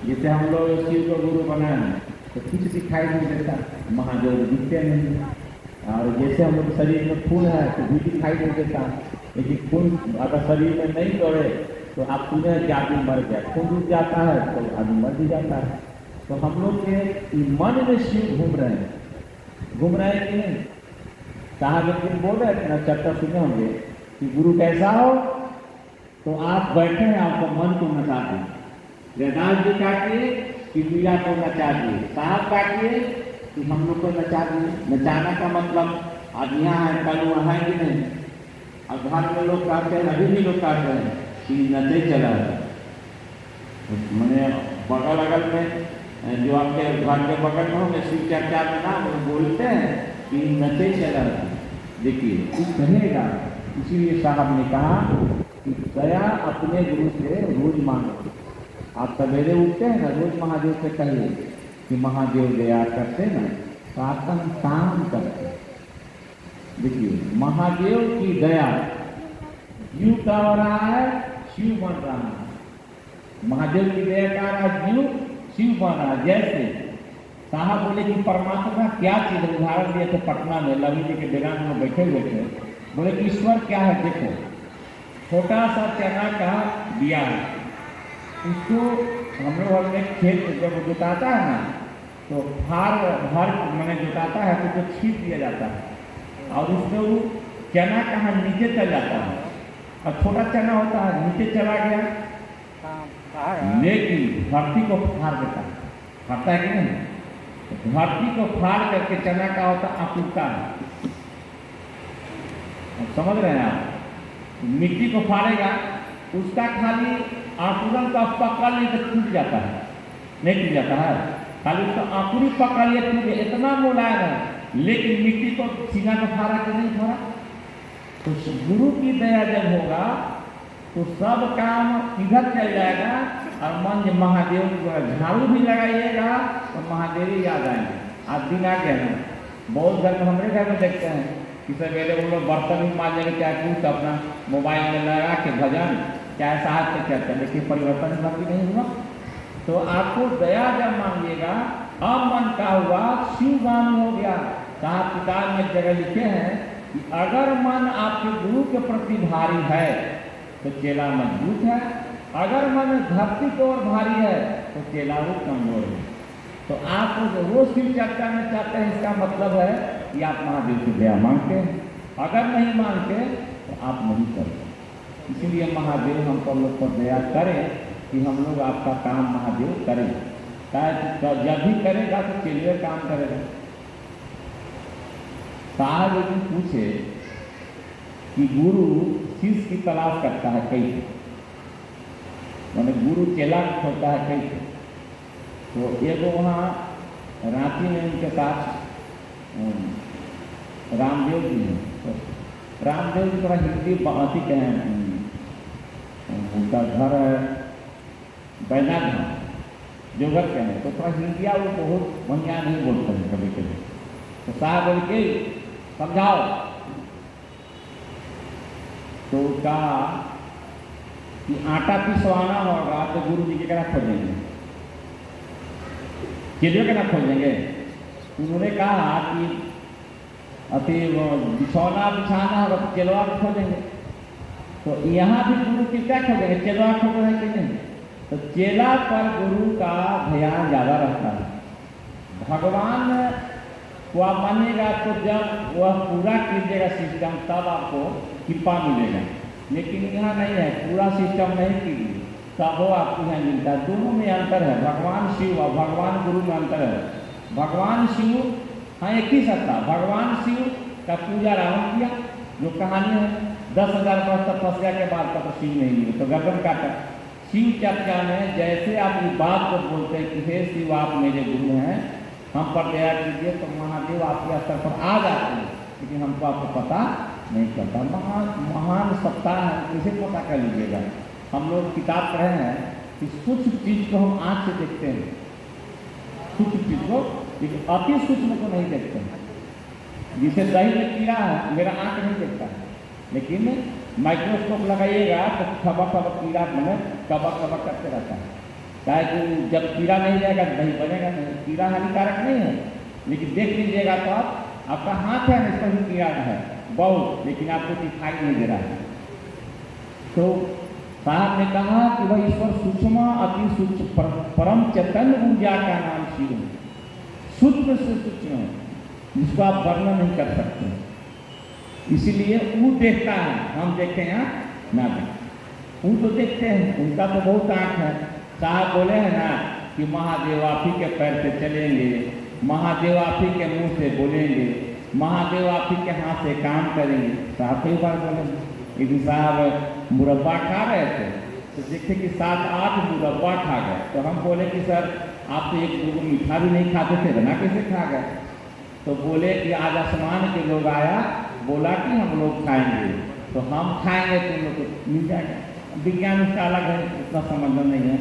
जैसे हम लोग शिव को गुरु बनाए हैं तो कुछ दिखाई नहीं देता, महादेव दिखते नहीं। और जैसे हम लोग शरीर में खून है तो भी दिखाई नहीं देता, लेकिन खून अगर शरीर में नहीं दौड़े तो आप सुने कि आदमी मर गया, खून रुक जाता है तो आदमी मर भी जाता है। तो हम लोग के मन में शिव घूम रहे हैं कि नहीं? साहब एक दिन बोल रहे थे ना, चर्चा सुने होंगे कि गुरु कैसा हो, तो आप बैठे हैं, आपको मन को नचा दिए, रैदास जी काटिए कि मीरा को नचा दिए, साहब काटिए कि हम लोग को नचा दिए। नचाना का मतलब आज यहाँ है कल वहाँ है कि नहीं? अब घर में लोग कहते हैं, अभी भी लोग कहते हैं कि नचे चला है। मैंने बगल अगल में जो आपके घर के बगल में होंगे शिव चर्चा में ना बोलते हैं कि नचे चला है। देखिए कुछ कहेगा, इसीलिए साहब ने कहा कि दया अपने गुरु से रोज मांगो। आप सवेरे उठते हैं ना, रोज महादेव से कहिए कि महादेव दया करते ना, प्रातः शाम करते। देखिए महादेव की दया जीव का हो रहा है, शिव बन रहा है। महादेव की दया का रहा जीव, शिव बन रहा है। जैसे साहब बोले कि परमात्मा क्या चीज, उदाहरण दिए थे पटना में लवी जी के बेगान में बैठे हुए थे, बोले कि ईश्वर क्या है, देखो छोटा सा चना का दिया है, उसको हम लोग अपने खेत जब जुताता है ना तो भर मैंने जुताता है तो उसको छीट दिया जाता है और उसमें वो चना कहाँ नीचे चल जाता है, और छोटा चना होता है नीचे चला गया, लेकिन धरती को फाड़ देता है, फाड़ता है कि नहीं? धरती को फाड़ करके चना का होता अंकुरता है, समझ रहे हैं आप? मिट्टी को फाड़ेगा उसका खाली अंकुरन का पकड़ लिए तो टूट जाता है, नहीं टूट जाता है, खाली उसका अंकुरी पकड़ लिए टूट, इतना मुलायम है, लेकिन मिट्टी को सीना को फाड़ा कि नहीं फाड़ा? तो गुरु की दया जब होगा तो सब काम इधर चल जाएगा, और मन महादेव झाड़ू भी लगाइएगा तो महादेव ही याद आएंगे। आज दिन आ गया ना, बहुत घर में हमारे घर में देखते हैं कि सवेरे वो लोग बर्तन भी मांजेंगे, चाहे कुछ अपना मोबाइल में लगा के भजन, चाहे साहब के चलते, लेकिन परिवर्तन बाकी नहीं हुआ। तो आपको दया जब मांगिएगा, अब मन का हुआ शिवगान हो गया। साहब किताब में एक जगह लिखे हैं कि अगर मन आपके गुरु के प्रति भारी है तो चेला मजबूत है, अगर मन धरती की ओर भारी है तो चेला वो कमजोर है। तो आप रोज शिव चर्चा में चाहते हैं, इसका मतलब है कि आप महादेव की दया मांगते हैं, अगर नहीं मांगते तो आप नहीं करते। इसीलिए महादेव हम सब लोग पर दया करें कि हम लोग आपका काम महादेव करें, तो जब भी करेगा तो चलिए काम करेगा। साहब एक दिन पूछे कि गुरु शिष्य की तलाश करता है कैसे, मैंने गुरु चेला खोजता है कैसे? तो एगो वहाँ रांची में उनके साथ रामदेव जी हैं, तो रामदेव जी थोड़ा हिंदी अति कहें, उनका घर है बैनाथ धाम जोगत के हैं, तो थोड़ा हिंदिया वो बहुत बढ़िया नहीं बोलते हैं कभी कभी। तो साहब बोल के समझाओ, तो कहा कि आटा पिसवाना होगा तो गुरु जी के कहना खोजेंगे, केलियों के ना खोजेंगे। उन्होंने कहा कि अति बिछौना बिछाना होगा तो केलवा को खोजेंगे। तो यहाँ भी गुरु की क्या खोजेंगे, केलवा खोज रहे कि नहीं? तो चेला पर गुरु का ध्यान ज़्यादा रहता है। भगवान को आप मानिएगा तो जब वह पूरा कीजिएगा सिस्टम तब आपको कृपा मिलेगा, लेकिन यहाँ नहीं है, पूरा सिस्टम नहीं कीजिए तब वो आपको यहाँ मिलता है। दोनों में अंतर है, भगवान शिव और भगवान गुरु में अंतर है। भगवान शिव हाँ एक ही सत्ता, भगवान शिव का पूजा रावण किया, जो कहानी है 10,000 वर्ष तपस्या के बाद तक शिव नहीं मिले तो गर्दन काटा। शिव चर्चा में जैसे आप इस बात को बोलते हैं कि हे शिव आप मेरे गुरु हैं, हम पर दया कीजिए, तो महादेव आपके स्तर पर आ जाते हैं, लेकिन हमको आपको पता नहीं चलता। महान सत्ता है, किसे पता कर लीजिएगा। हम लोग किताब पढ़े हैं कि सूक्ष्म चीज को हम आँख से देखते हैं, सूक्ष्म चीज को, लेकिन अति सूक्ष्म को नहीं देखते हैं। जिसे दही में कीड़ा है मेरा आँख नहीं देखता है, लेकिन माइक्रोस्कोप लगाइएगा तो खबर कीड़ा मैंने कबर करते रहता है। क्या है कि जब कीड़ा नहीं रहेगा तो दही बनेगा नहीं। कीड़ा हानिकारक नहीं है, लेकिन देख लीजिएगा तो आपका हाथ है इस पर भी कीड़ा है बहुत, लेकिन आपको दिखाई नहीं दे रहा है। तो साहब ने कहा कि वह ईश्वर सूक्ष्म अति सूक्ष्म परम चैतन्य ऊर्जा का नाम शिव है, सूक्ष्म से सूक्ष्म है, जिसको आप वर्णन नहीं कर सकते। इसीलिए वो देखता है, हम देखे हैं ना देखें। वो तो देखते हैं, उनका तो बहुत आँख है। साहब बोले हैं ना कि महादेव आप ही के पैर से चलेंगे, महादेव आप ही के मुंह से बोलेंगे, महादेव आप ही के हाथ से काम करेंगे। साहब कई बार बोले। एक दिन साहब मुरब्बा खा रहे थे तो देखे कि 7-8 मुरब्बा खा गए। तो हम बोले कि सर आप तो 1-2 मीठा भी नहीं खाते थे, बना कैसे खा गए? तो बोले कि आज आसमान के लोग आया, बोला कि हम लोग खाएंगे, तो हम खाएंगे तो लोग को मिल जाएगा। विज्ञान उसका अलग है, उतना समझना नहीं है।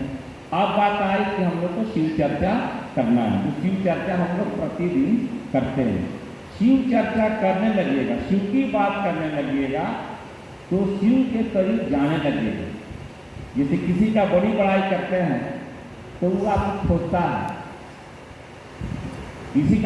अब बात आई कि हम लोग को शिव चर्चा करना है, तो शिव चर्चा हम लोग प्रतिदिन करते हैं। शिव चर्चा करने लगिएगा, शिव की बात करने लगिएगा तो शिव के करीब जाने लगिएगा। जैसे किसी का बड़ी बड़ाई करते हैं तो वो आपको खोजता है, किसी का